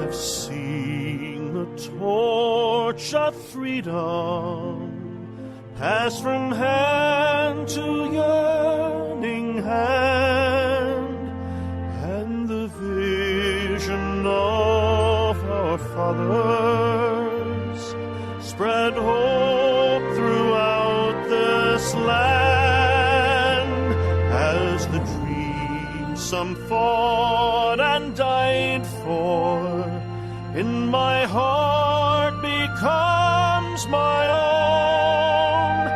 have seen the torch of freedom pass from hand to yearning hand, and the vision of our fathers spread hope throughout this land, as the dream some fought and died for in my heart becomes my own.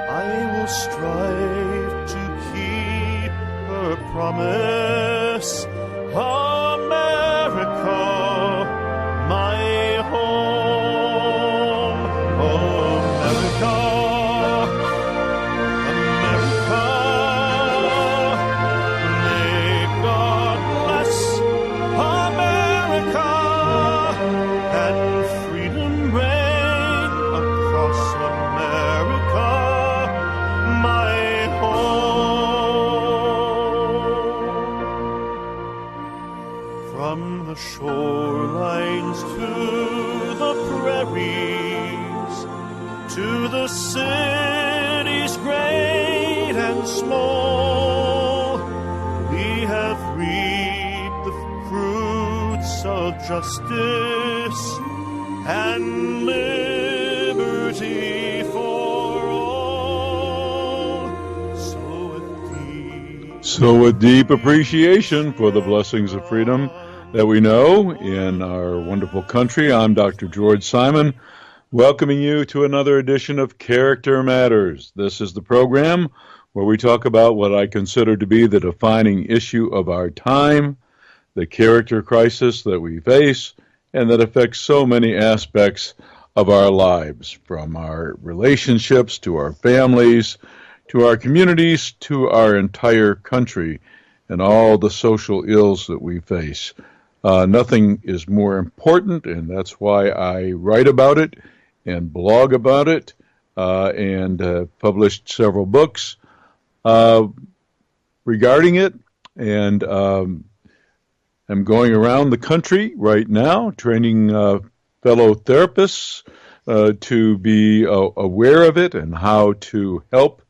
I will strive to keep her promise, America, my home. America, America, may God bless America, and freedom reign across America, my home. From the shorelines to the prairies, to the cities great and small, we have reaped the fruits of justice and liberty for all. So with deep appreciation for the blessings of freedom that we know in our wonderful country, I'm Dr. George Simon, welcoming you to another edition of Character Matters. This is the program where we talk about what I consider to be the defining issue of our time, the character crisis that we face, and that affects so many aspects of our lives, from our relationships to our families, to our communities, to our entire country, and all the social ills that we face. Nothing is more important, and that's why I write about it and blog about it, and published several books regarding it. And I'm going around the country right now training fellow therapists to be aware of it and how to help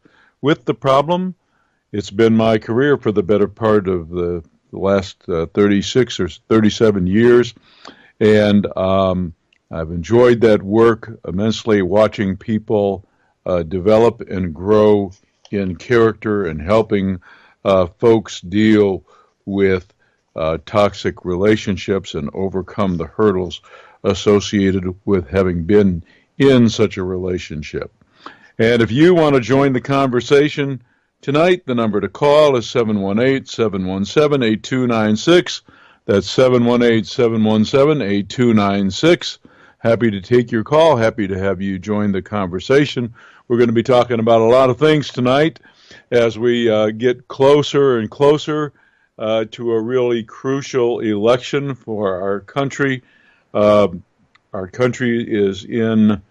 with the problem. It's been my career for the better part of the last 36 or 37 years, and I've enjoyed that work immensely, watching people develop and grow in character and helping folks deal with toxic relationships and overcome the hurdles associated with having been in such a relationship. And if you want to join the conversation tonight, the number to call is 718-717-8296. That's 718-717-8296. Happy to take your call. Happy to have you join the conversation. We're going to be talking about a lot of things tonight as we get closer and closer to a really crucial election for our country. Our country is in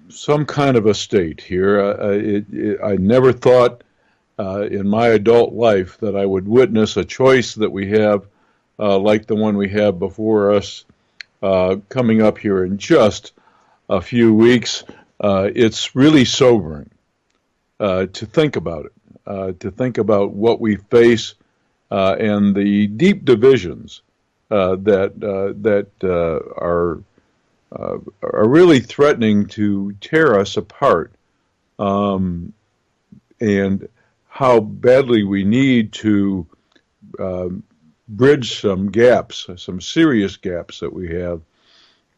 some kind of a state here. I never thought in my adult life that I would witness a choice that we have like the one we have before us coming up here in just a few weeks. It's really sobering to think about it, to think about what we face and the deep divisions that are really threatening to tear us apart, and how badly we need to bridge some gaps, some serious gaps that we have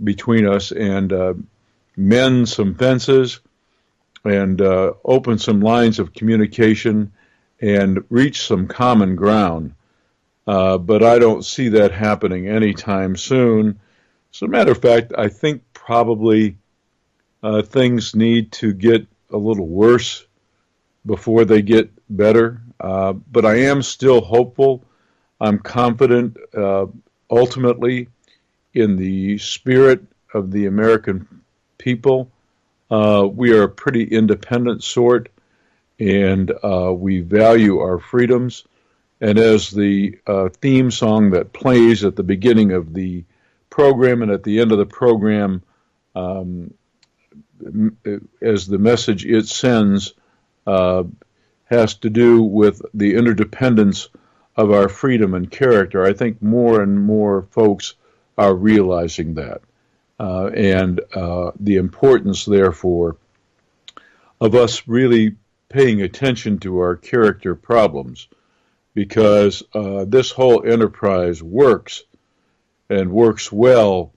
between us, and mend some fences and open some lines of communication and reach some common ground. But I don't see that happening anytime soon. As a matter of fact, I think probably things need to get a little worse before they get better. But I am still hopeful. I'm confident ultimately in the spirit of the American people. We are a pretty independent sort, and we value our freedoms. And as the theme song that plays at the beginning of the program, and at the end of the program, as the message it sends has to do with the interdependence of our freedom and character. I think more and more folks are realizing that, and the importance, therefore, of us really paying attention to our character problems, because this whole enterprise works and works well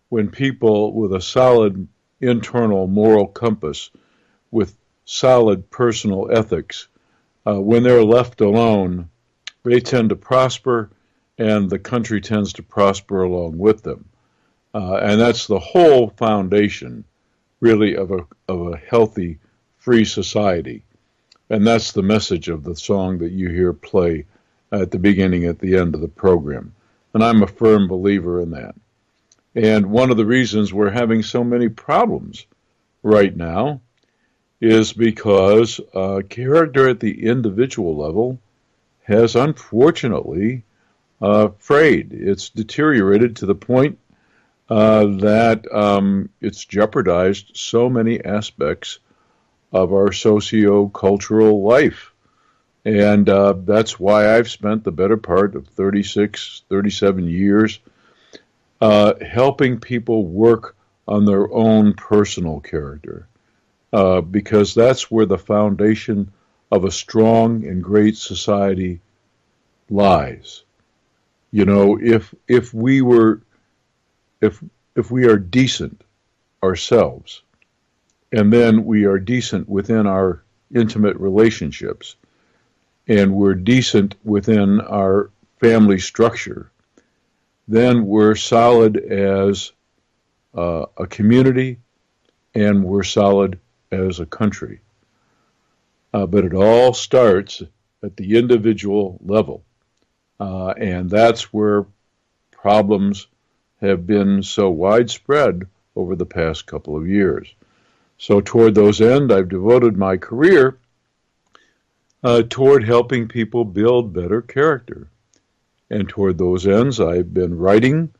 when people with a solid internal moral compass, with solid personal ethics, when they're left alone, they tend to prosper, and the country tends to prosper along with them. And that's the whole foundation, really, of a healthy, free society. And that's the message of the song that you hear play at the beginning, at the end of the program. And I'm a firm believer in that. And one of the reasons we're having so many problems right now is because character at the individual level has unfortunately frayed. It's deteriorated to the point that it's jeopardized so many aspects of our socio-cultural life. And that's why I've spent the better part of 36, 37 years helping people work on their own personal character, because that's where the foundation of a strong and great society lies. You know, if we are decent ourselves, and then we are decent within our intimate relationships, and we're decent within our family structure, then we're solid as a community, and we're solid as a country. But it all starts at the individual level, and that's where problems have been so widespread over the past couple of years. So toward those ends, I've devoted my career toward helping people build better character. And toward those ends, I've been writing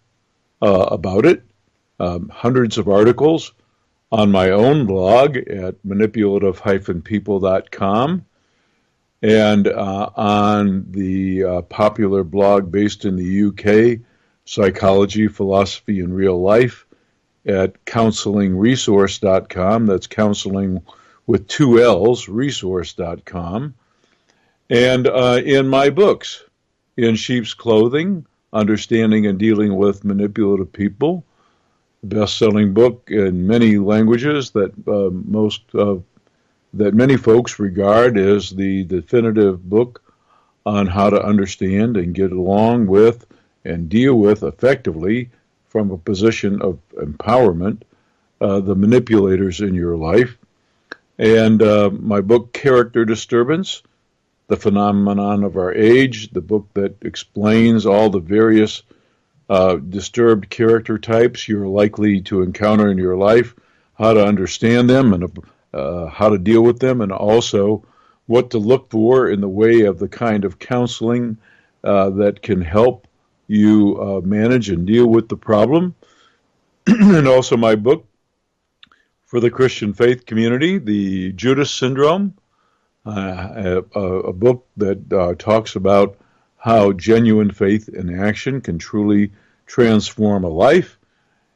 about it, hundreds of articles on my own blog at manipulative-people.com, and on the popular blog based in the UK, Psychology, Philosophy, and Real Life, at counselingresource.com. That's counseling with two L's, resource.com. And in my books, In Sheep's Clothing, Understanding and Dealing with Manipulative People, best-selling book in many languages that that many folks regard as the definitive book on how to understand and get along with and deal with effectively, from a position of empowerment, the manipulators in your life. And my book, Character Disturbance, The Phenomenon of Our Age, the book that explains all the various disturbed character types you're likely to encounter in your life, how to understand them, and how to deal with them, and also what to look for in the way of the kind of counseling that can help you manage and deal with the problem. And also my book for the Christian faith community, The Judas Syndrome, a book that talks about how genuine faith in action can truly transform a life.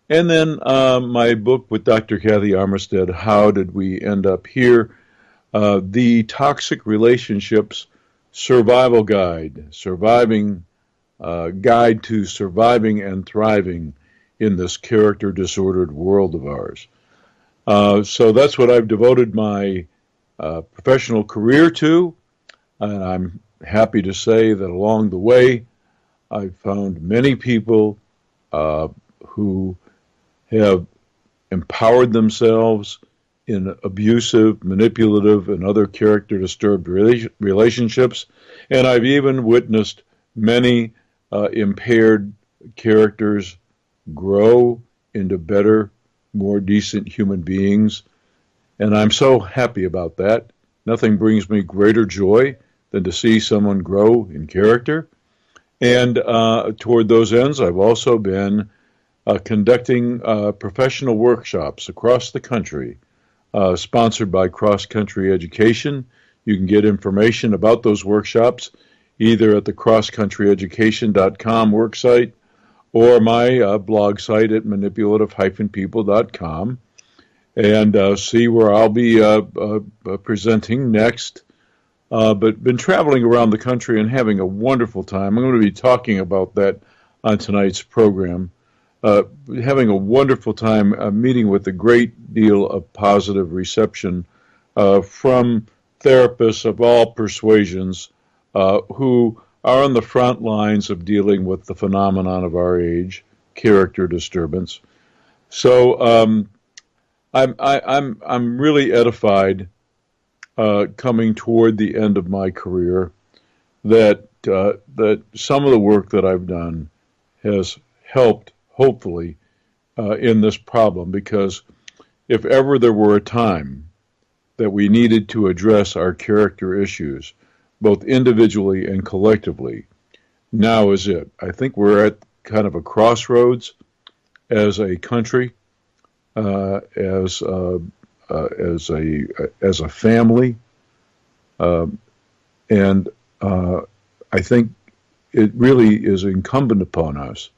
And then my book with Dr. Kathy Armistead, How Did We End Up Here? The Toxic Relationships Survival Guide, Guide to Surviving and Thriving in this character-disordered world of ours. So that's what I've devoted my professional career to, and I'm happy to say that along the way, I've found many people who have empowered themselves in abusive, manipulative, and other character-disturbed relationships, and I've even witnessed many impaired characters grow into better, more decent human beings, and I'm so happy about that. Nothing brings me greater joy than to see someone grow in character. And toward those ends, I've also been conducting professional workshops across the country, sponsored by Cross Country Education. You can get information about those workshops either at the crosscountryeducation.com worksite or my blog site at manipulative-people.com, and see where I'll be presenting next. But been traveling around the country and having a wonderful time. I'm going to be talking about that on tonight's program. Having a wonderful time meeting with a great deal of positive reception from therapists of all persuasions who are on the front lines of dealing with the phenomenon of our age, character disturbance. So I'm really edified coming toward the end of my career that some of the work that I've done has helped, hopefully, in this problem, because if ever there were a time that we needed to address our character issues, both individually and collectively, now is it. I think we're at kind of a crossroads as a country, as a family, and I think it really is incumbent upon us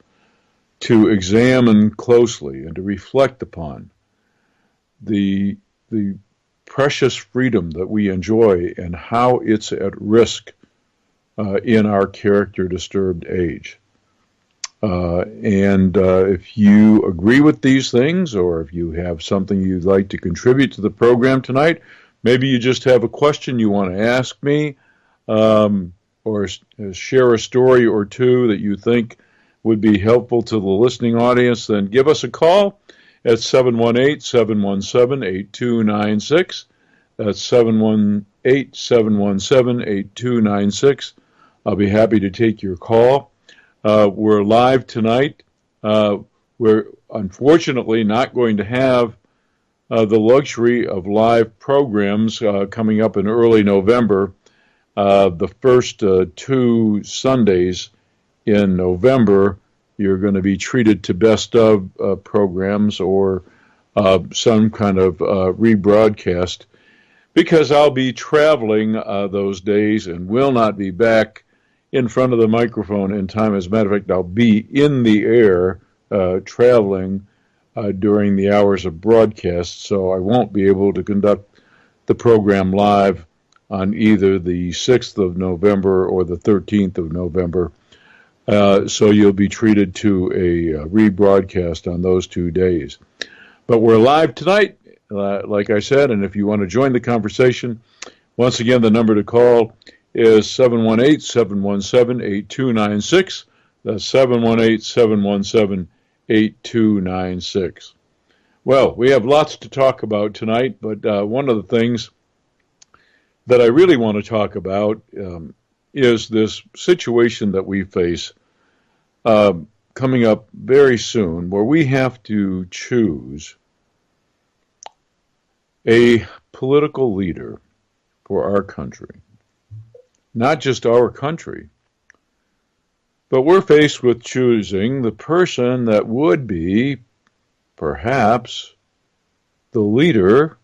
to examine closely and to reflect upon the precious freedom that we enjoy and how it's at risk in our character disturbed age. And if you agree with these things, or if you have something you'd like to contribute to the program tonight, maybe you just have a question you want to ask me, or share a story or two that you think would be helpful to the listening audience, then give us a call at 718-717-8296. That's 718-717-8296. I'll be happy to take your call. We're live tonight. We're unfortunately not going to have the luxury of live programs coming up in early November. The first 2 Sundays in November, you're going to be treated to best of programs or some kind of rebroadcast, because I'll be traveling those days and will not be back in front of the microphone in time. As a matter of fact, I'll be in the air traveling during the hours of broadcast, so I won't be able to conduct the program live on either the 6th of November or the 13th of November. So you'll be treated to a rebroadcast on those 2 days. But we're live tonight, like I said, and if you want to join the conversation, once again, the number to call is 718-717-8296. That's 718-717-8296. Well, we have lots to talk about tonight, but one of the things that I really want to talk about is this situation that we face coming up very soon, where we have to choose a political leader for our country. Not just our country, but we're faced with choosing the person that would be, perhaps, the leader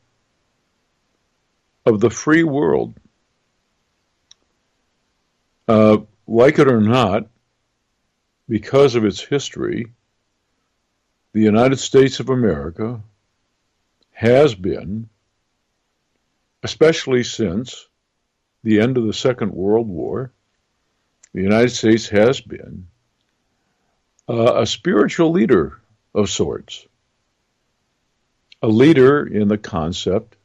of the free world. Like it or not, because of its history, the United States of America has been, especially since the end of the Second World War, the United States has been a spiritual leader of sorts, a leader in the concept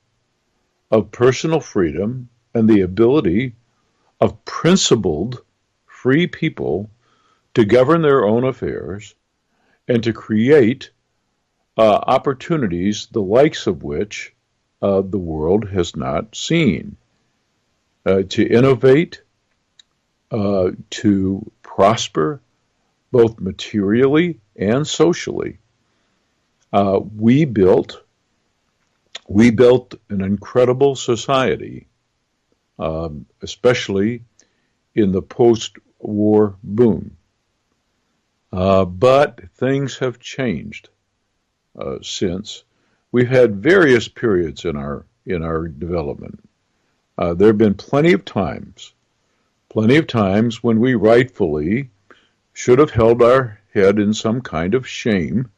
of personal freedom and the ability of principled free people to govern their own affairs and to create opportunities the likes of which the world has not seen, to innovate, to prosper, both materially and socially. We built an incredible society, especially in the post-war boom. But things have changed since. We've had various periods in our development. There have been plenty of times when we rightfully should have held our head in some kind of shame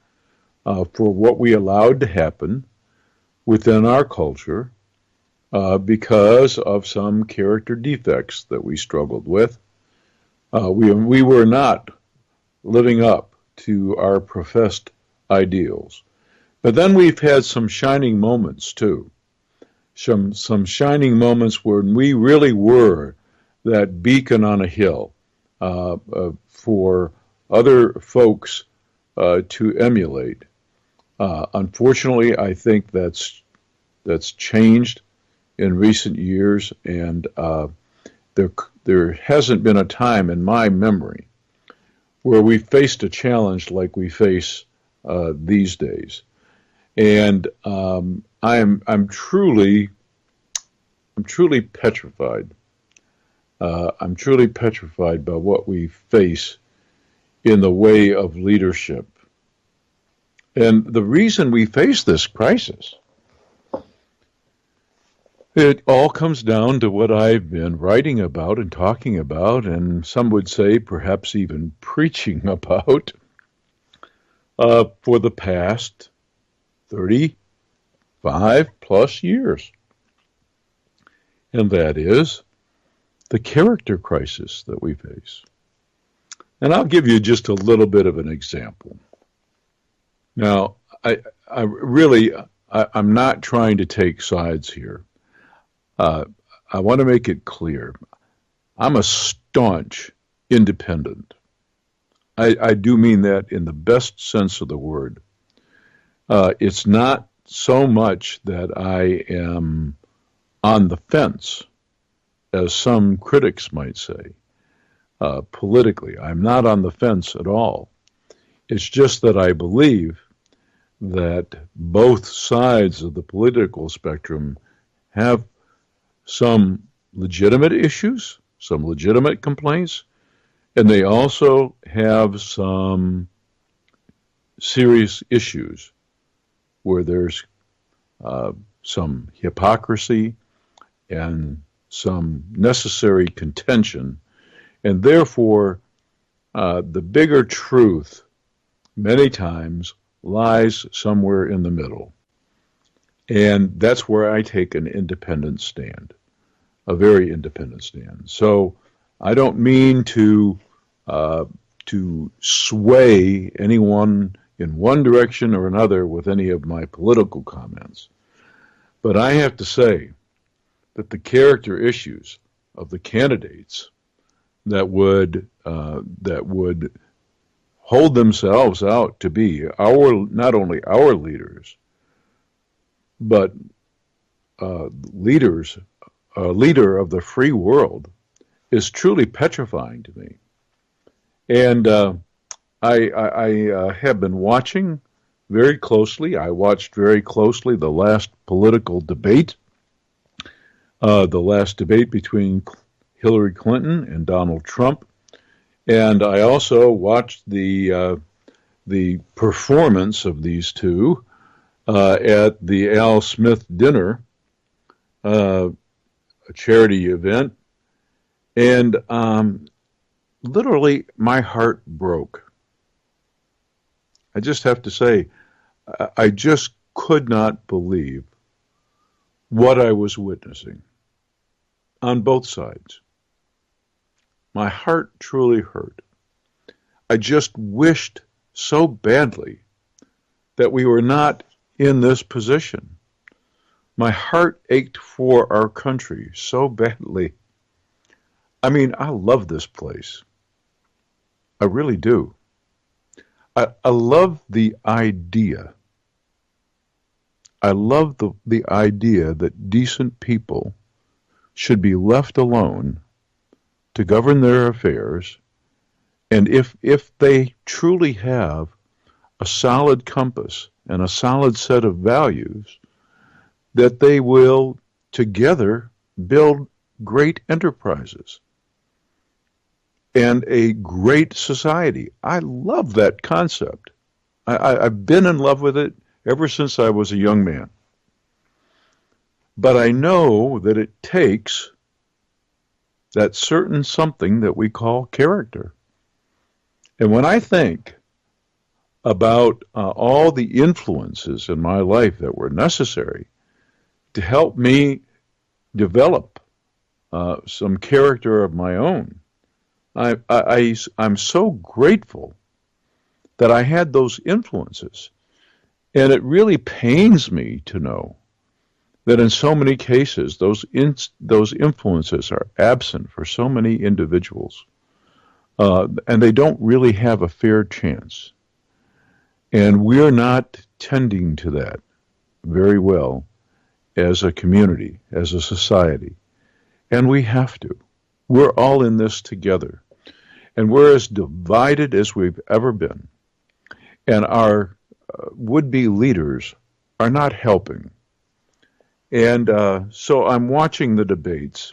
for what we allowed to happen within our culture because of some character defects that we struggled with. We were not living up to our professed ideals. But then we've had some shining moments too. Some shining moments when we really were that beacon on a hill for other folks to emulate. Unfortunately, I think that's changed in recent years, and there hasn't been a time in my memory where we faced a challenge like we face these days. And I'm truly petrified. I'm truly petrified by what we face in the way of leadership. And the reason we face this crisis, it all comes down to what I've been writing about and talking about, and some would say perhaps even preaching about for the past 35 plus years. And that is the character crisis that we face. And I'll give you just a little bit of an example. Now, I'm not trying to take sides here. I want to make it clear. I'm a staunch independent. I do mean that in the best sense of the word. It's not so much that I am on the fence, as some critics might say, politically. I'm not on the fence at all. It's just that I believe that both sides of the political spectrum have some legitimate issues, some legitimate complaints, and they also have some serious issues where there's some hypocrisy and some necessary contention, and therefore the bigger truth many times lies somewhere in the middle. And that's where I take an independent stand, a very independent stand. So I don't mean to sway anyone in one direction or another with any of my political comments. But I have to say that the character issues of the candidates that would hold themselves out to be not only our leaders, but leader of the free world is truly petrifying to me. And I have been watching very closely. I watched very closely the last political debate, the last debate between Hillary Clinton and Donald Trump. And I also watched the performance of these two at the Al Smith dinner, a charity event, and literally my heart broke. I just have to say, I just could not believe what I was witnessing on both sides. My heart truly hurt. I just wished so badly that we were not in this position. My heart ached for our country so badly. I mean, I love this place. I really do. I love the idea. I love the idea that decent people should be left alone to govern their affairs, and if they truly have a solid compass and a solid set of values, that they will together build great enterprises. and a great society. I love that concept. I've been in love with it ever since I was a young man. But I know that it takes that certain something that we call character. And when I think about all the influences in my life that were necessary to help me develop some character of my own, I'm so grateful that I had those influences. And it really pains me to know that in so many cases, those influences are absent for so many individuals, and they don't really have a fair chance. And we're not tending to that very well as a community, as a society. And we have to. We're all in this together. And we're as divided as we've ever been. And our would-be leaders are not helping. And so I'm watching the debates,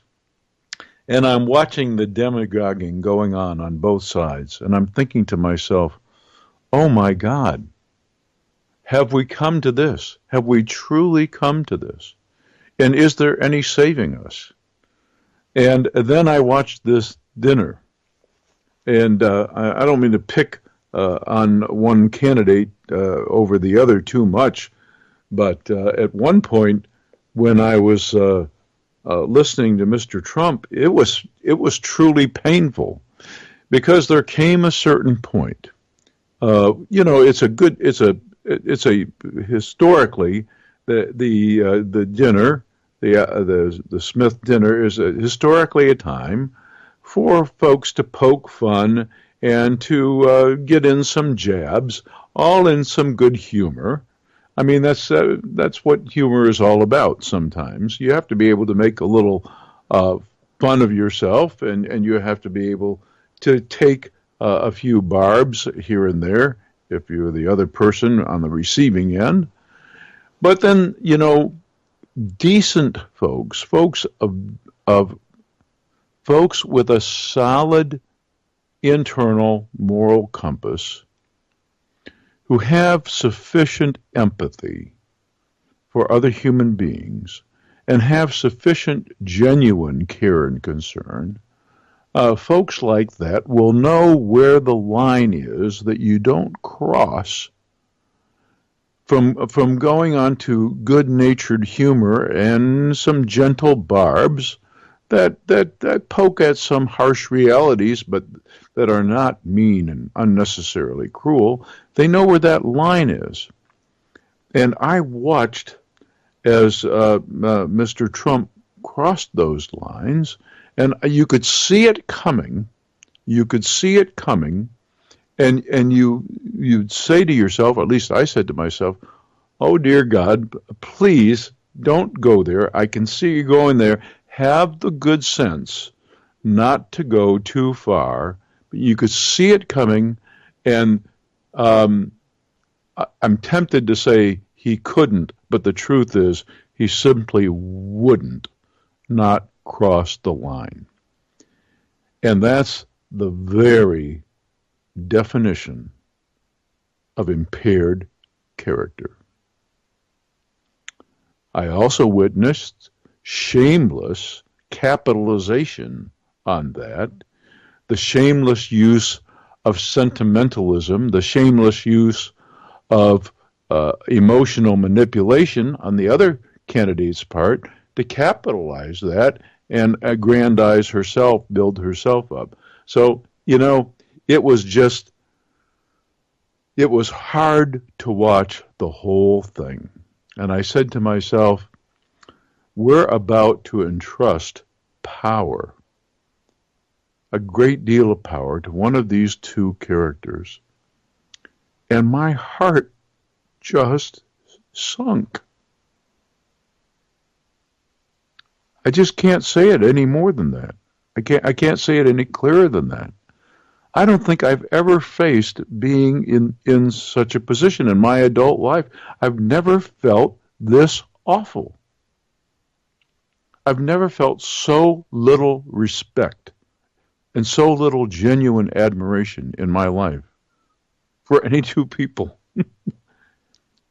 and I'm watching the demagoguing going on both sides, and I'm thinking to myself, oh my God, have we come to this? Have we truly come to this? And is there any saving us? And then I watched this dinner, and I don't mean to pick on one candidate over the other too much, but at one point when I was listening to Mr. Trump, it was truly painful because there came a certain point. It's a historically the dinner, the Smith dinner is historically a time for folks to poke fun and to get in some jabs, all in some good humor. I mean, that's what humor is all about sometimes. You have to be able to make a little fun of yourself, and you have to be able to take a few barbs here and there if you're the other person on the receiving end. But then, decent folks with a solid internal moral compass, who have sufficient empathy for other human beings and have sufficient genuine care and concern, folks like that will know where the line is that you don't cross from going on to good-natured humor and some gentle barbs that poke at some harsh realities, but that are not mean and unnecessarily cruel. They know where that line is. And I watched as Mr. Trump crossed those lines, and you could see it coming. You could see it coming, and you'd say to yourself, at least I said to myself, oh, dear God, please don't go there. I can see you going there. Have the good sense not to go too far. But you could see it coming, and I'm tempted to say he couldn't, but the truth is he simply wouldn't not cross the line. And that's the very definition of impaired character. I also witnessed shameless capitalization on that, the shameless use of sentimentalism, the shameless use of emotional manipulation on the other candidate's part to capitalize that and aggrandize herself, build herself up. So, it was hard to watch the whole thing. And I said to myself, we're about to entrust power, a great deal of power, to one of these two characters. And my heart just sunk. I just can't say it any more than that. I can't say it any clearer than that. I don't think I've ever faced being in such a position in my adult life. I've never felt this awful. I've never felt so little respect and so little genuine admiration in my life for any two people.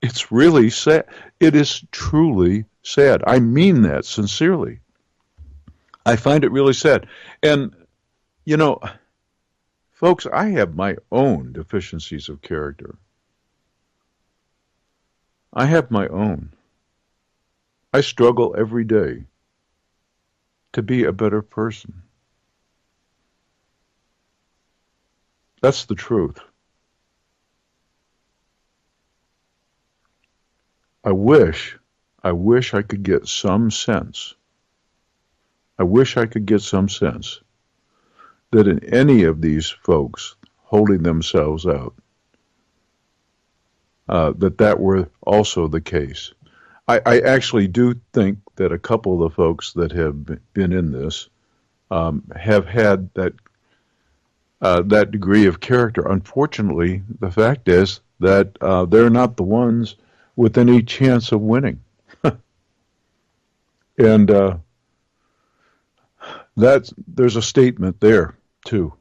It's really sad. It is truly sad. I mean that sincerely. I find it really sad. And, you know, folks, I have my own deficiencies of character. I have my own. I struggle every day to be a better person. That's the truth. I wish I could get some sense. I wish I could get some sense that in any of these folks holding themselves out, that were also the case. I actually do think that a couple of the folks that have been in this have had that degree of character. Unfortunately, the fact is that they're not the ones with any chance of winning. And there's a statement there, too.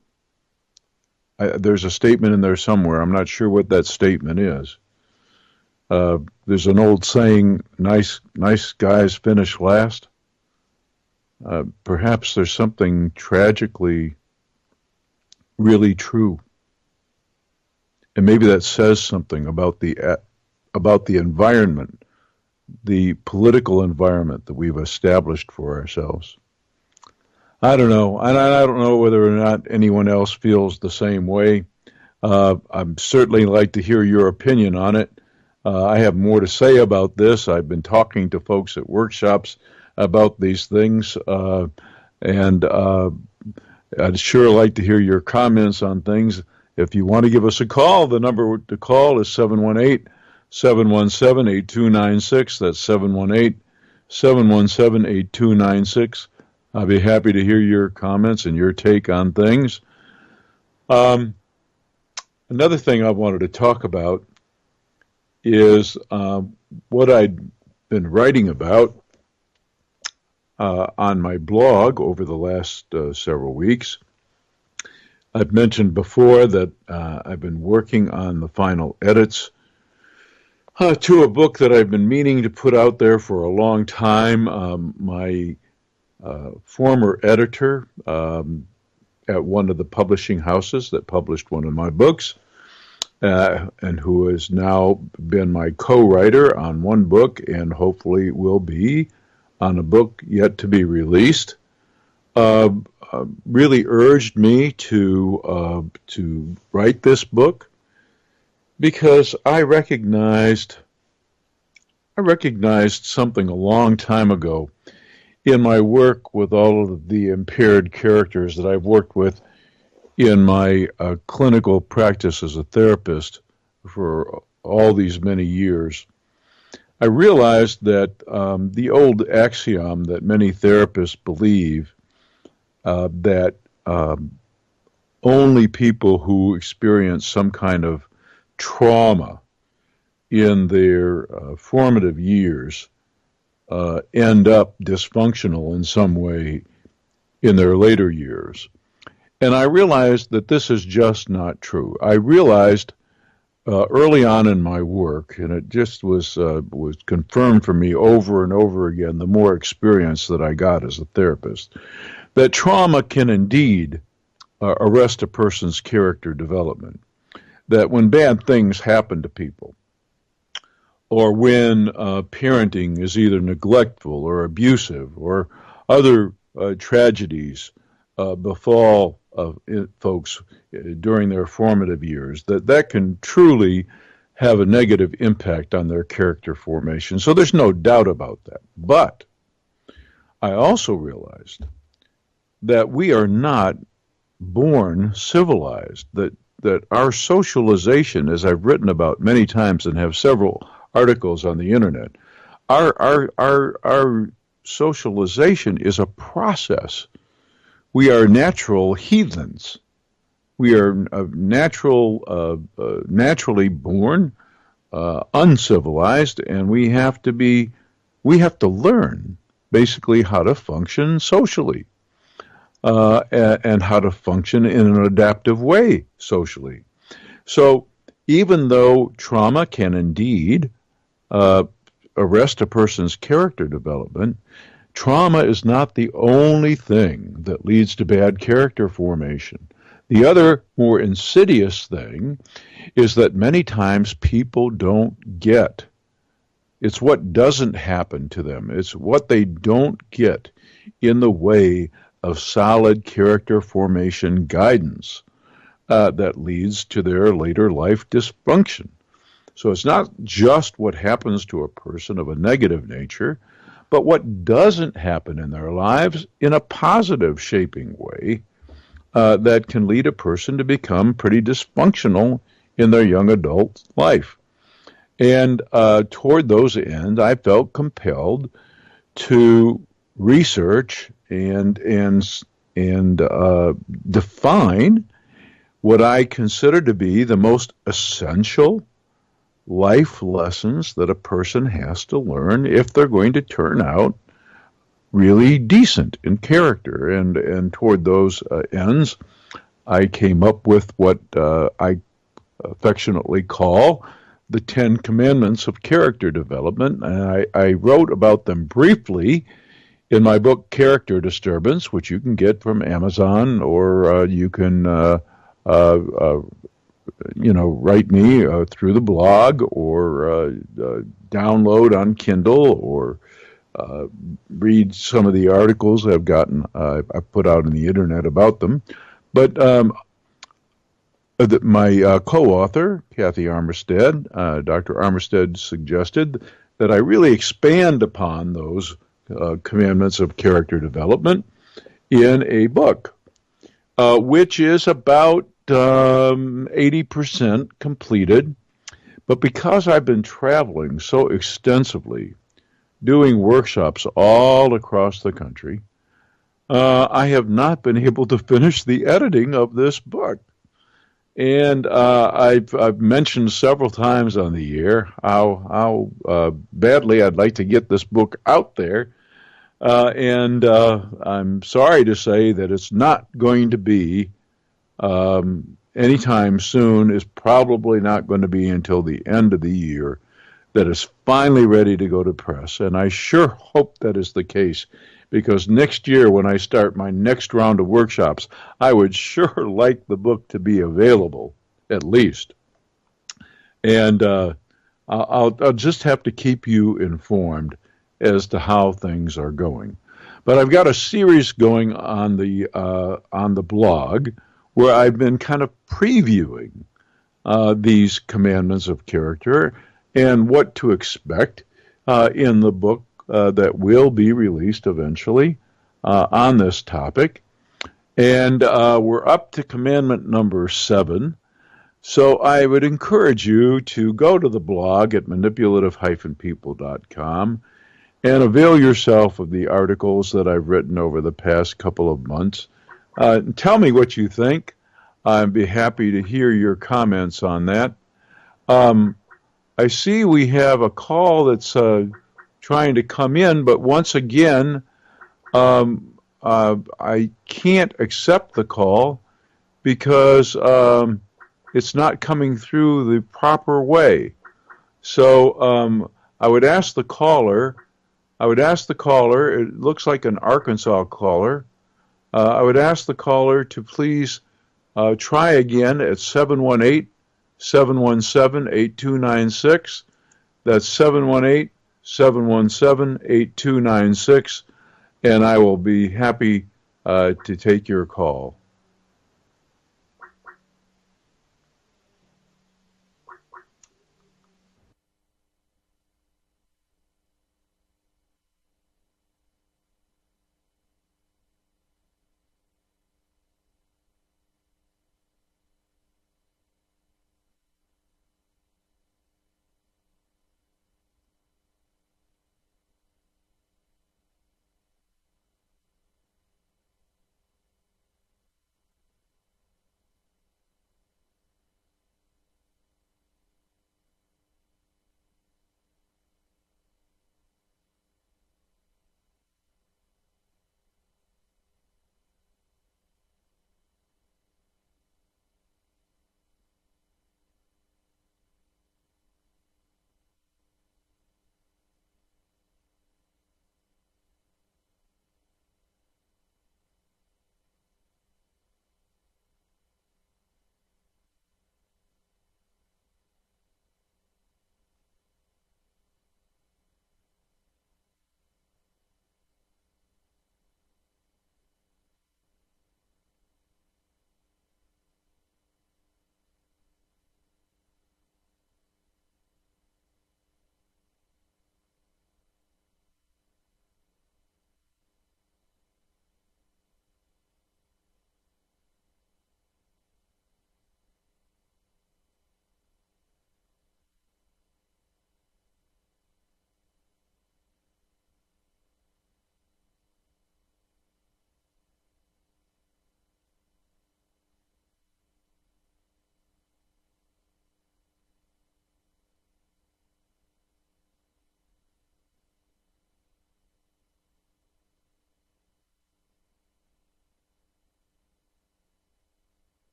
There's a statement in there somewhere. I'm not sure what that statement is. There's an old saying, nice guys finish last. Perhaps there's something tragically really true. And maybe that says something about the environment, the political environment that we've established for ourselves. I don't know. And I don't know whether or not anyone else feels the same way. I'd certainly like to hear your opinion on it. I have more to say about this. I've been talking to folks at workshops about these things, and I'd sure like to hear your comments on things. If you want to give us a call, the number to call is 718-717-8296. That's 718-717-8296. I'll be happy to hear your comments and your take on things. Another thing I wanted to talk about is what I'd been writing about on my blog over the last several weeks. I've mentioned before that I've been working on the final edits to a book that I've been meaning to put out there for a long time. My former editor at one of the publishing houses that published one of my books, and who has now been my co-writer on one book and hopefully will be on a book yet to be released, really urged me to write this book because I recognized something a long time ago in my work with all of the impaired characters that I've worked with in my clinical practice as a therapist for all these many years. I realized that the old axiom that many therapists believe that only people who experience some kind of trauma in their formative years end up dysfunctional in some way in their later years. And I realized that this is just not true. I realized early on in my work, and it just was confirmed for me over and over again, the more experience that I got as a therapist, that trauma can indeed arrest a person's character development. That when bad things happen to people, or when parenting is either neglectful or abusive, or other tragedies befall folks during their formative years, that can truly have a negative impact on their character formation. So there's no doubt about that. But I also realized that we are not born civilized, that our socialization, as I've written about many times and have several articles on the internet, our socialization is a process. We are natural heathens. We are naturally born uncivilized, and we have to learn basically how to function socially. and how to function in an adaptive way socially. So even though trauma can indeed uh, arrest a person's character development, trauma is not the only thing that leads to bad character formation. The other more insidious thing is that many times people don't get. It's what doesn't happen to them. It's what they don't get in the way of solid character formation guidance that leads to their later life dysfunction. So it's not just what happens to a person of a negative nature, but what doesn't happen in their lives in a positive shaping way that can lead a person to become pretty dysfunctional in their young adult life. And toward those ends, I felt compelled to research and define what I consider to be the most essential life lessons that a person has to learn if they're going to turn out really decent in character. And toward those ends, I came up with what I affectionately call the 10 Commandments of Character Development. And I wrote about them briefly in my book, Character Disturbance, which you can get from Amazon, or you can write me through the blog, or download on Kindle, or read some of the articles I've put out on the internet about them. But my co-author, Kathy Armistead, Dr. Armistead, suggested that I really expand upon those commandments of character development in a book, which is about 80% completed. But because I've been traveling so extensively, doing workshops all across the country, I have not been able to finish the editing of this book. And I've mentioned several times on the air how badly I'd like to get this book out there. And I'm sorry to say that it's not going to be anytime soon. Is probably not going to be until the end of the year that is finally ready to go to press. And I sure hope that is the case, because next year when I start my next round of workshops, I would sure like the book to be available, at least. And I'll just have to keep you informed as to how things are going. But I've got a series going on the blog where I've been kind of previewing these commandments of character and what to expect in the book that will be released eventually on this topic. And we're up to commandment number 7. So I would encourage you to go to the blog at manipulative-people.com and avail yourself of the articles that I've written over the past couple of months. Tell me what you think. I'd be happy to hear your comments on that. I see we have a call that's trying to come in, but once again, I can't accept the call because it's not coming through the proper way. So I would ask the caller, it looks like an Arkansas caller, I would ask the caller to please try again at 718-717-8296. That's 718-717-8296, and I will be happy to take your call.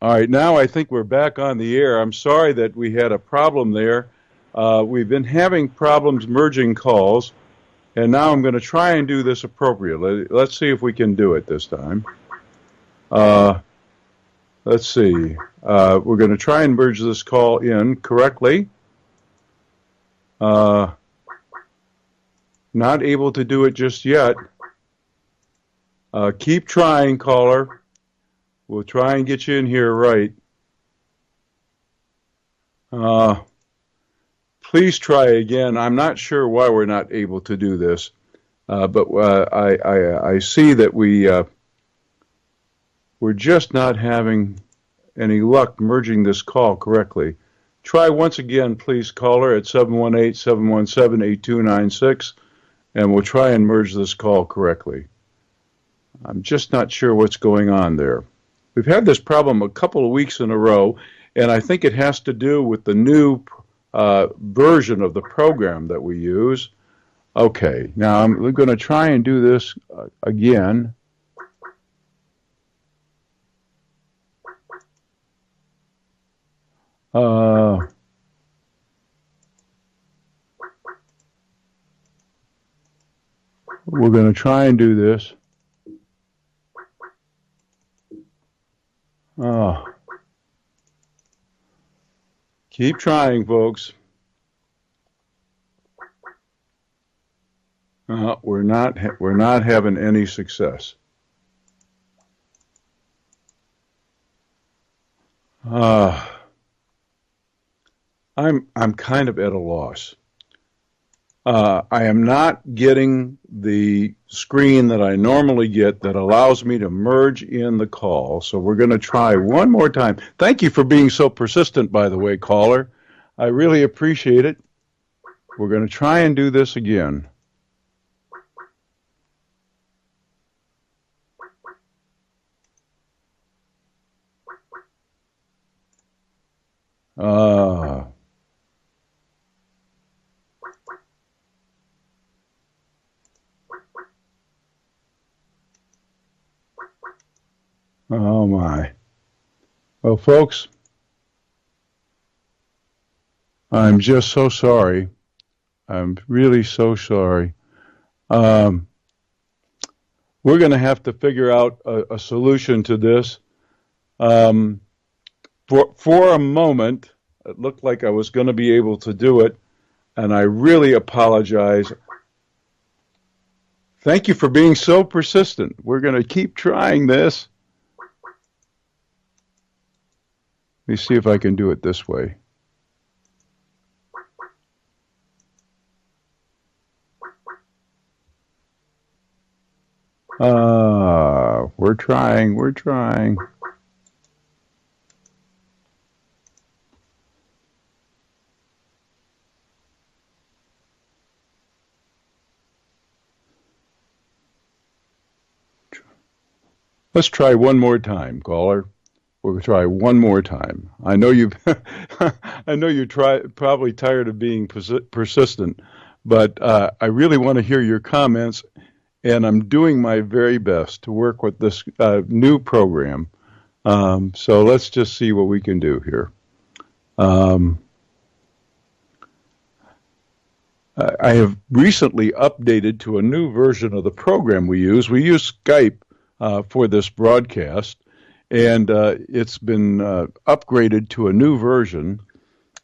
All right, now I think we're back on the air. I'm sorry that we had a problem there. We've been having problems merging calls, and now I'm going to try and do this appropriately. Let's see if we can do it this time. Let's see. We're going to try and merge this call in correctly. Not able to do it just yet. Keep trying, caller. We'll try and get you in here right. Please try again. I'm not sure why we're not able to do this, but I see that we're just not having any luck merging this call correctly. Try once again, please, caller, at 718-717-8296, and we'll try and merge this call correctly. I'm just not sure what's going on there. We've had this problem a couple of weeks in a row, and I think it has to do with the new version of the program that we use. Okay, now I'm going to try and do this again. We're going to try and do this. Keep trying, folks. We're not having any success. I'm kind of at a loss. I am not getting the screen that I normally get that allows me to merge in the call. So we're going to try one more time. Thank you for being so persistent, by the way, caller. I really appreciate it. We're going to try and do this again. Oh my. Well, folks, I'm just so sorry. I'm really so sorry. We're going to have to figure out a solution to this. For a moment, it looked like I was going to be able to do it, and I really apologize. Thank you for being so persistent. We're going to keep trying this. Let me see if I can do it this way. We're trying. Let's try one more time, caller. We'll try one more time. I know you're probably tired of being persistent, but I really want to hear your comments, and I'm doing my very best to work with this new program. So let's just see what we can do here. I have recently updated to a new version of the program we use. We use Skype for this broadcast, and it's been upgraded to a new version.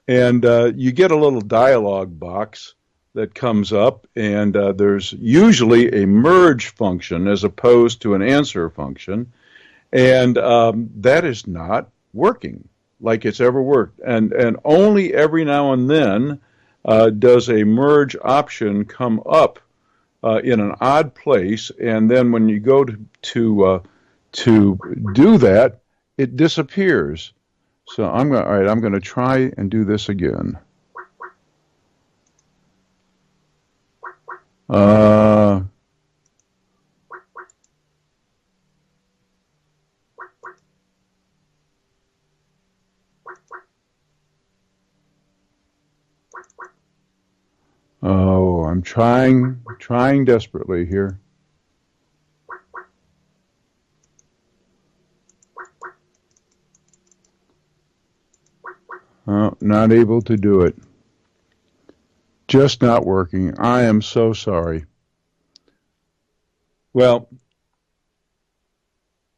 And you get a little dialog box that comes up, and there's usually a merge function as opposed to an answer function, and that is not working like it's ever worked. And only every now and then does a merge option come up in an odd place, and then when you go to do that, it disappears. So I'm going to try and do this again. Oh, I'm trying desperately here. not able to do it. Just not working. I am so sorry. Well,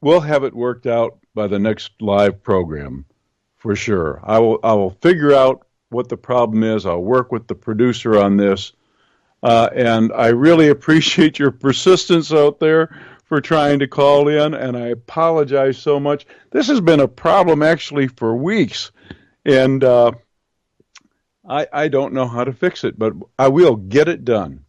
we'll have it worked out by the next live program for sure. I will figure out what the problem is. I'll work with the producer on this. And I really appreciate your persistence out there for trying to call in, and I apologize so much. This has been a problem actually for weeks, and I don't know how to fix it, but I will get it done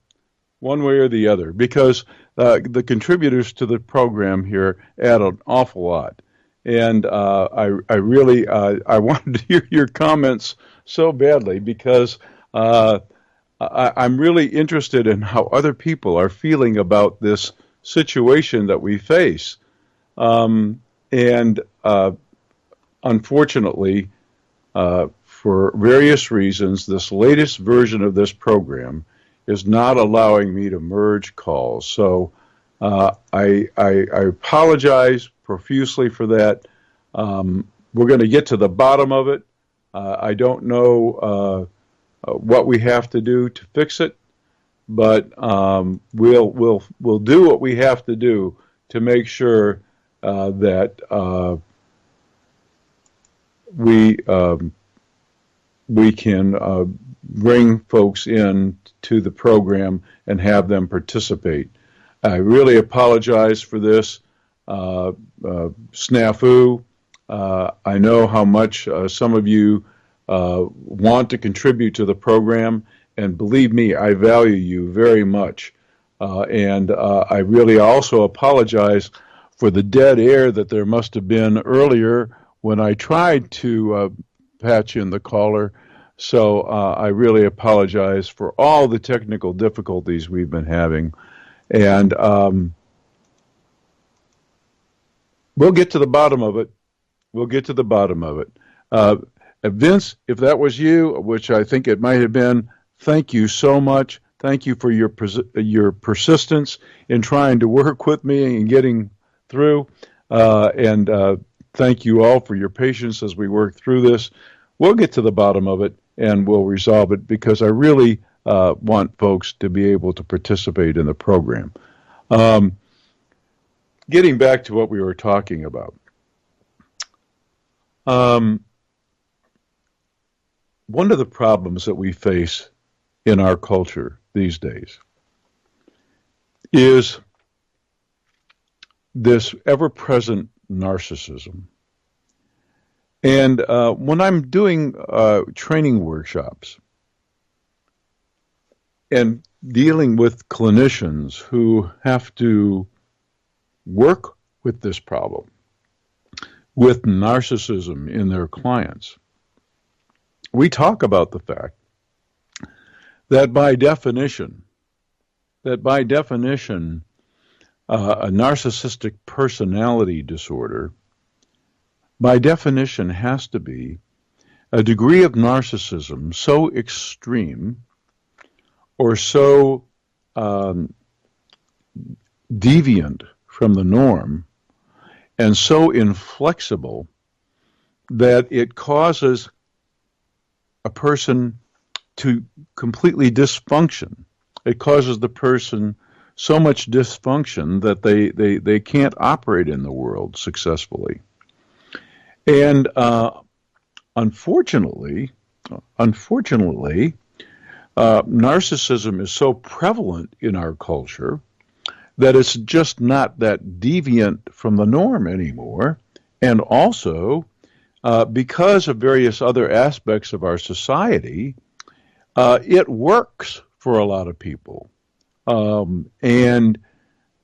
one way or the other, because the contributors to the program here add an awful lot. And I really I wanted to hear your comments so badly, because I'm really interested in how other people are feeling about this situation that we face. And unfortunately, for various reasons, this latest version of this program is not allowing me to merge calls. So I apologize profusely for that. We're going to get to the bottom of it. I don't know what we have to do to fix it, but we'll do what we have to do to make sure that we can bring folks in to the program and have them participate. I really apologize for this snafu. I know how much some of you want to contribute to the program, and believe me, I value you very much. And I really also apologize for the dead air that there must have been earlier when I tried to patch in the caller. So I really apologize for all the technical difficulties we've been having. And we'll get to the bottom of it. We'll get to the bottom of it. Vince, if that was you, which I think it might have been, thank you so much. Thank you for your persistence in trying to work with me and getting through. And thank you all for your patience as we work through this. We'll get to the bottom of it and we'll resolve it, because I really want folks to be able to participate in the program. Getting back to what we were talking about. One of the problems that we face in our culture these days is this ever-present narcissism. And when I'm doing training workshops and dealing with clinicians who have to work with this problem, with narcissism in their clients, we talk about the fact that by definition, a narcissistic personality disorder, by definition, has to be a degree of narcissism so extreme or so deviant from the norm and so inflexible that it causes a person to completely dysfunction. It causes the person so much dysfunction that they can't operate in the world successfully. And unfortunately, narcissism is so prevalent in our culture that it's just not that deviant from the norm anymore. And also, because of various other aspects of our society, it works for a lot of people. And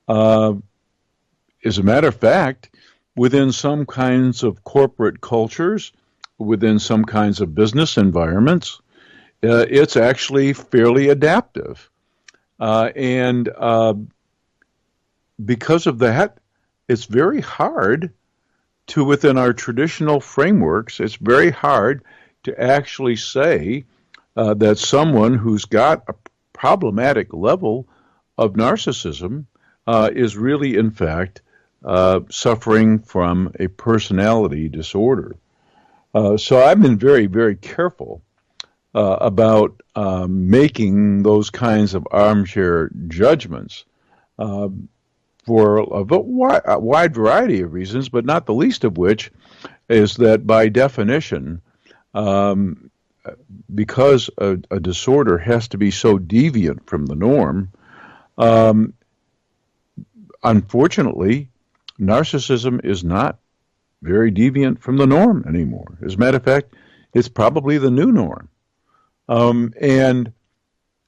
as a matter of fact, within some kinds of corporate cultures, within some kinds of business environments, it's actually fairly adaptive. And because of that, it's very hard to, within our traditional frameworks, it's very hard to actually say that someone who's got a problematic level of narcissism is really, in fact, suffering from a personality disorder. So I've been very, very careful about making those kinds of armchair judgments uh, for a wide variety of reasons, but not the least of which is that by definition, um, because a disorder has to be so deviant from the norm, um, unfortunately, narcissism is not very deviant from the norm anymore. As a matter of fact, it's probably the new norm. And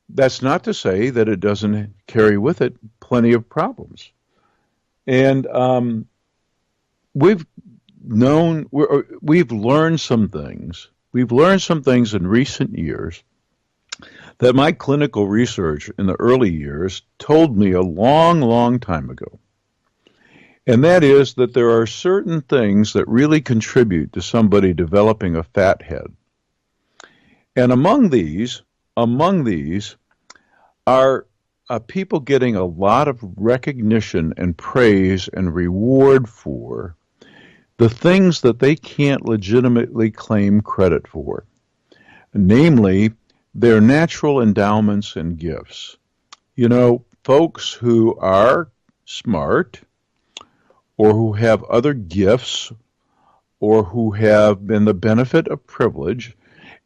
that's not to say that it doesn't carry with it plenty of problems. And we've we've learned some things. We've learned some things in recent years that my clinical research in the early years told me a long, long time ago. And that is that there are certain things that really contribute to somebody developing a fat head. And among these are people getting a lot of recognition and praise and reward for the things that they can't legitimately claim credit for, namely their natural endowments and gifts. You know, folks who are smart or who have other gifts or who have been the benefit of privilege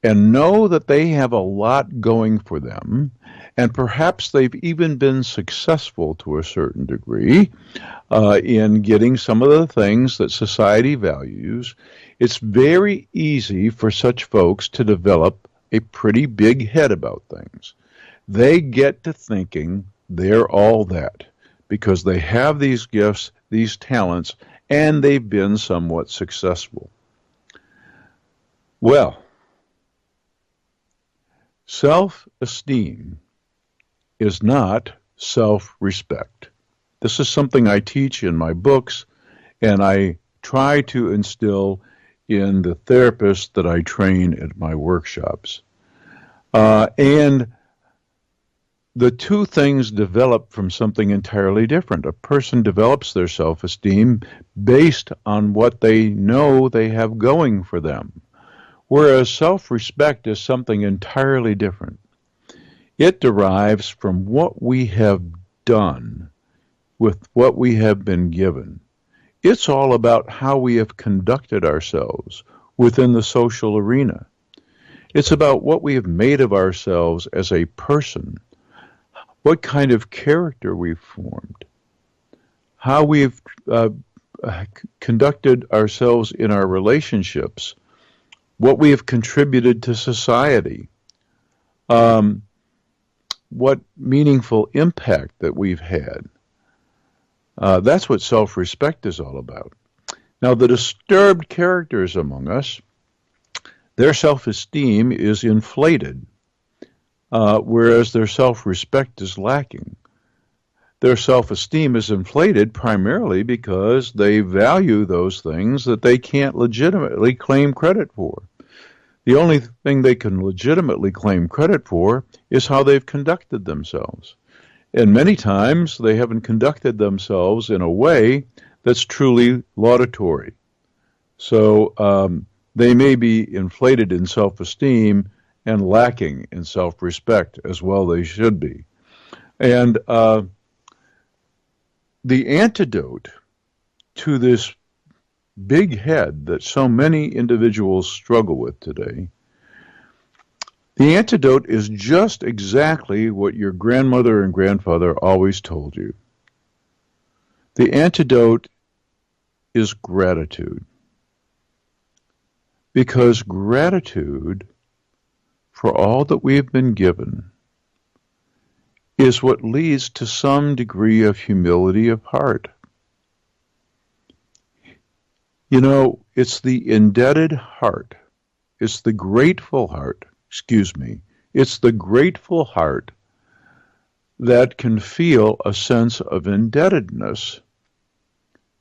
and know that they have a lot going for them, and perhaps they've even been successful to a certain degree in getting some of the things that society values. It's very easy for such folks to develop a pretty big head about things. They get to thinking they're all that because they have these gifts, these talents, and they've been somewhat successful. Well, self-esteem is not self-respect. This is something I teach in my books, and I try to instill in the therapists that I train at my workshops. And the two things develop from something entirely different. A person develops their self-esteem based on what they know they have going for them, whereas self-respect is something entirely different. It derives from what we have done with what we have been given. It's all about how we have conducted ourselves within the social arena. It's about what we have made of ourselves as a person, what kind of character we've formed, how we've conducted ourselves in our relationships, what we have contributed to society, what meaningful impact that we've had. That's what self-respect is all about. Now, the disturbed characters among us, their self-esteem is inflated, whereas their self-respect is lacking. Their self-esteem is inflated primarily because they value those things that they can't legitimately claim credit for. The only thing they can legitimately claim credit for is how they've conducted themselves. And many times they haven't conducted themselves in a way that's truly laudatory. So they may be inflated in self-esteem and lacking in self-respect as well they should be. And the antidote to this big head that so many individuals struggle with today, the antidote is just exactly what your grandmother and grandfather always told you. The antidote is gratitude. Because gratitude for all that we have been given is what leads to some degree of humility of heart. You know, it's the indebted heart, it's the grateful heart, it's the grateful heart that can feel a sense of indebtedness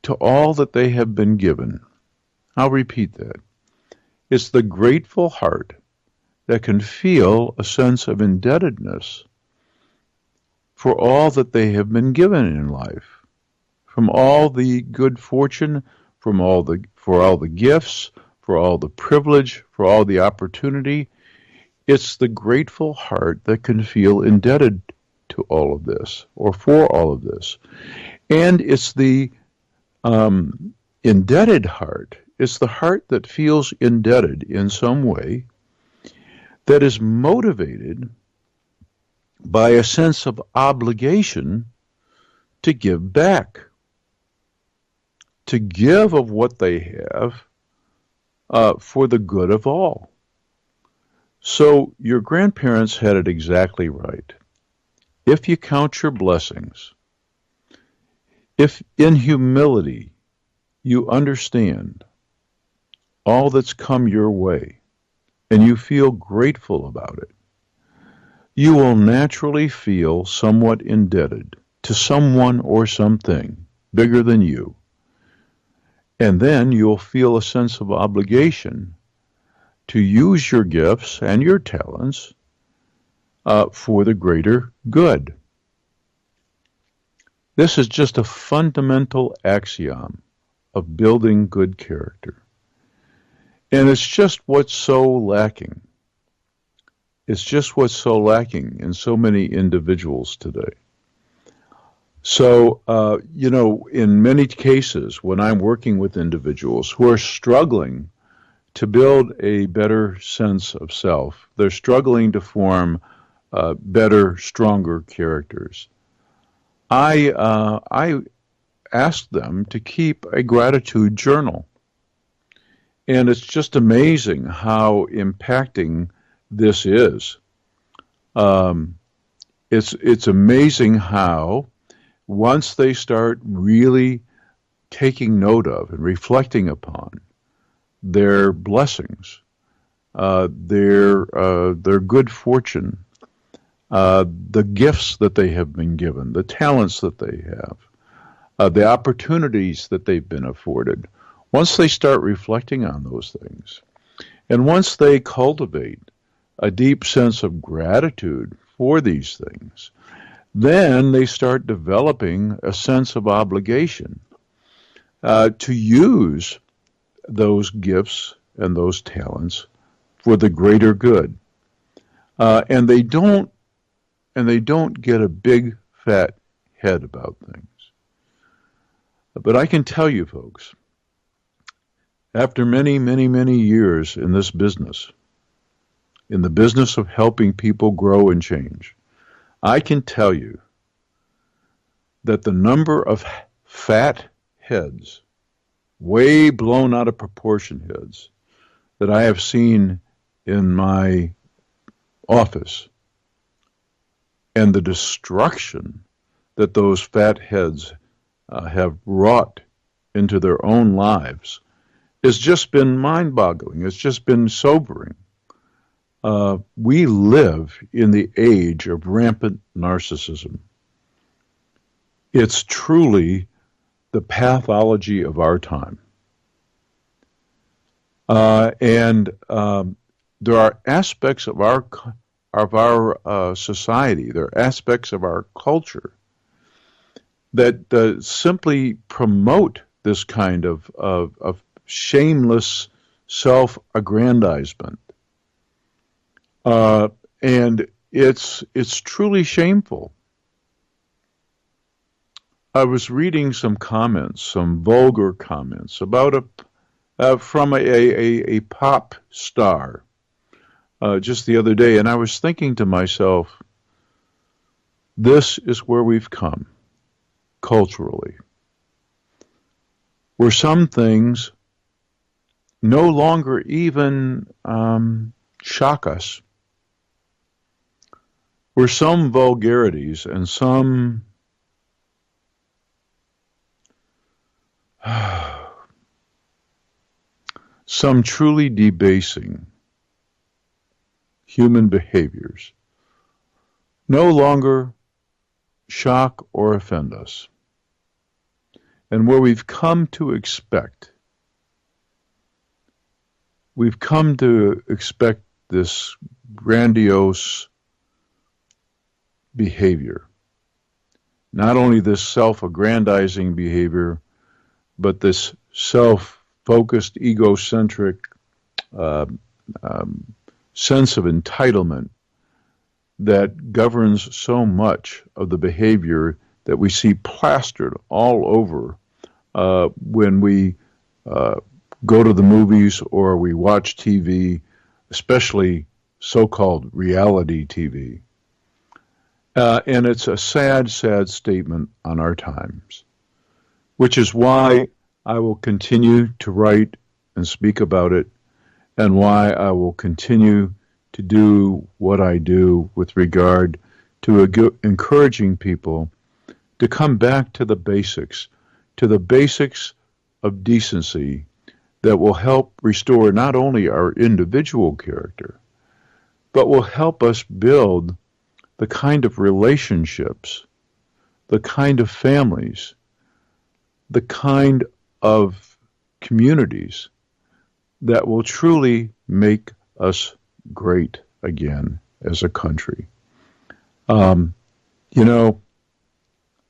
to all that they have been given. I'll repeat that. It's the grateful heart that can feel a sense of indebtedness for all that they have been given in life, from all the good fortune, for all the gifts, for all the privilege, for all the opportunity. It's the grateful heart that can feel indebted to all of this or for all of this. And it's the indebted heart. It's the heart that feels indebted in some way, that is motivated by a sense of obligation to give back, to give of what they have for the good of all. So your grandparents had it exactly right. If you count your blessings, if in humility you understand all that's come your way and you feel grateful about it, you will naturally feel somewhat indebted to someone or something bigger than you. And then you'll feel a sense of obligation to use your gifts and your talents for the greater good. This is just a fundamental axiom of building good character. And it's just what's so lacking. It's just what's so lacking in so many individuals today. So, in many cases, when I'm working with individuals who are struggling to build a better sense of self, they're struggling to form better, stronger characters, I ask them to keep a gratitude journal. And it's just amazing how impacting this is. It's amazing how once they start really taking note of and reflecting upon their blessings, their good fortune, the gifts that they have been given, the talents that they have, the opportunities that they've been afforded, once they start reflecting on those things, and once they cultivate a deep sense of gratitude for these things, then they start developing a sense of obligation to use those gifts and those talents for the greater good. And they don't get a big fat head about things. But I can tell you, folks, after many, many, many years in this business, in the business of helping people grow and change, I can tell you that the number of fat heads, way blown out of proportion heads, that I have seen in my office, and the destruction that those fat heads have wrought into their own lives, has just been mind-boggling. It's just been sobering. We live in the age of rampant narcissism. It's truly the pathology of our time. And there are aspects of our society, there are aspects of our culture that simply promote this kind of shameless self-aggrandizement. And it's truly shameful. I was reading some comments, some vulgar comments about from a pop star just the other day, and I was thinking to myself, this is where we've come culturally, where some things no longer even shock us, where some vulgarities and some truly debasing human behaviors no longer shock or offend us, and where we've come to expect this grandiose behavior, not only this self-aggrandizing behavior, but this self-focused, egocentric uh, sense of entitlement that governs so much of the behavior that we see plastered all over when we go to the movies or we watch TV, especially so-called reality TV. And it's a sad, sad statement on our times, which is why I will continue to write and speak about it, and why I will continue to do what I do with regard to encouraging people to come back to to the basics of decency that will help restore not only our individual character, but will help us build the kind of relationships, the kind of families, the kind of communities that will truly make us great again as a country. Um, you know,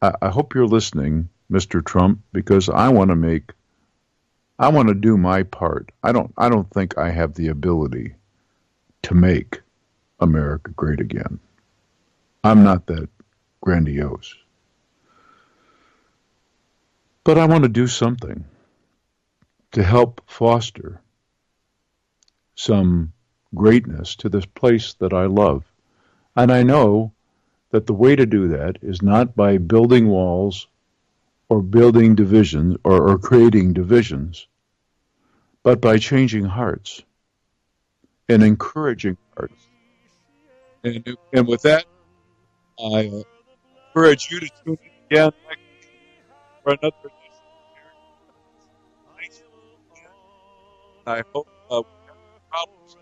I hope you're listening, Mr. Trump, because I want to do my part. I don't think I have the ability to make America great again. I'm not that grandiose. But I want to do something to help foster some greatness to this place that I love. And I know that the way to do that is not by building walls or building divisions or creating divisions, but by changing hearts and encouraging hearts. And with that, I encourage you to tune in again next for another edition of Nice and I hope we have problems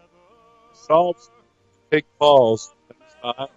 solved. Take calls next time.